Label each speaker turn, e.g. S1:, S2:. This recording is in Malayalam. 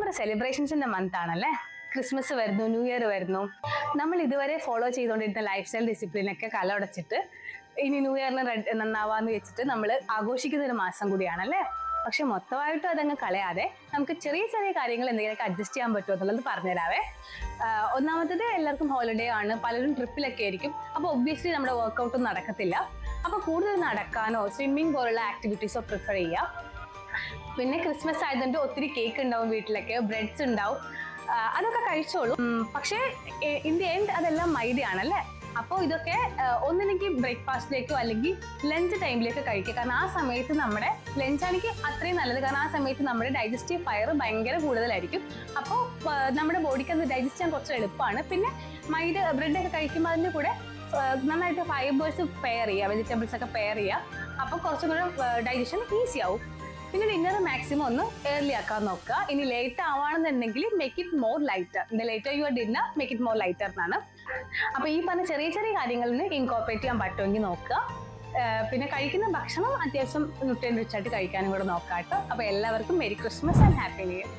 S1: ഒരു സെലിബ്രേഷൻസിന്റെ മന്ത് ആണല്ലേ. ക്രിസ്മസ് വരുന്നു, ന്യൂ ഇയർ വരുന്നു. നമ്മൾ ഇതുവരെ ഫോളോ ചെയ്തുകൊണ്ടിരുന്ന ലൈഫ് സ്റ്റൈൽ ഡിസിപ്ലിനൊക്കെ കലടച്ചിട്ട് ഇനി ന്യൂ ഇയറിന് നന്നാവാന്ന് വെച്ചിട്ട് നമ്മൾ ആഘോഷിക്കുന്ന ഒരു മാസം കൂടിയാണല്ലേ. പക്ഷെ മൊത്തമായിട്ടും അതങ്ങ് കളയാതെ നമുക്ക് ചെറിയ ചെറിയ കാര്യങ്ങൾ എന്തെങ്കിലുമൊക്കെ അഡ്ജസ്റ്റ് ചെയ്യാൻ പറ്റുമോ എന്നുള്ളത് പറഞ്ഞുതരാവേ. ഒന്നാമത്തത് എല്ലാവർക്കും ഹോളിഡേ ആണ്, പലരും ട്രിപ്പിലൊക്കെ ആയിരിക്കും. അപ്പോൾ ഒബ്വിയസ്ലി നമ്മുടെ വർക്കൗട്ടും നടക്കത്തില്ല. അപ്പോൾ കൂടുതൽ നടക്കാനോ സ്വിമ്മിങ് പോലുള്ള ആക്ടിവിറ്റീസോ പ്രിഫർ ചെയ്യുക. പിന്നെ ക്രിസ്മസ് ആയതുകൊണ്ട് ഒത്തിരി കേക്ക് ഉണ്ടാവും വീട്ടിലൊക്കെ, ബ്രെഡ്സ് ഉണ്ടാവും, അതൊക്കെ കഴിച്ചോളൂ. പക്ഷേ ഇൻ ദി എൻഡ് അതെല്ലാം മൈദയാണല്ലേ. അപ്പോൾ ഇതൊക്കെ ഒന്നില്ലെങ്കിൽ ബ്രേക്ക്ഫാസ്റ്റിലേക്കോ അല്ലെങ്കിൽ ലഞ്ച് ടൈമിലേക്കോ കഴിക്കുക. കാരണം ആ സമയത്ത് നമ്മുടെ ലഞ്ചാണെങ്കിൽ അത്രയും നല്ലത്. കാരണം ആ സമയത്ത് നമ്മുടെ ഡൈജസ്റ്റീവ് ഫയർ ഭയങ്കര കൂടുതലായിരിക്കും. അപ്പോൾ നമ്മുടെ ബോഡിക്ക് അത് ഡൈജസ്റ്റ് ചെയ്യാൻ കുറച്ച് എളുപ്പമാണ്. പിന്നെ ബ്രെഡൊക്കെ കഴിക്കുമ്പോൾ അതിൻ്റെ കൂടെ നന്നായിട്ട് ഫൈബേഴ്സ് പെയർ ചെയ്യുക, വെജിറ്റബിൾസ് ഒക്കെ പെയർ ചെയ്യുക. അപ്പോൾ കുറച്ചും കൂടെ ഡൈജഷൻ ഈസി ആവും. പിന്നെ ഡിന്നർ മാക്സിമം ഒന്ന് ഏർലി ആക്കാൻ നോക്കുക. ഇനി ലേറ്റ് ആവാണെന്നുണ്ടെങ്കിൽ make it more lighter. The later your dinner make it more lighter എന്നാണ്. അപ്പൊ ഈ പറഞ്ഞ ചെറിയ ചെറിയ കാര്യങ്ങളിൽ ഇൻകോർപ്പറേറ്റ് ചെയ്യാൻ പറ്റുമെങ്കിൽ നോക്കുക. പിന്നെ കഴിക്കുന്ന ഭക്ഷണം അത്യാവശ്യം ന്യൂട്രിയന്റ് റിച്ച് ആയിട്ട് കഴിക്കാനും കൂടെ നോക്കാം കേട്ടോ. അപ്പൊ എല്ലാവർക്കും merry Christmas and happy new year.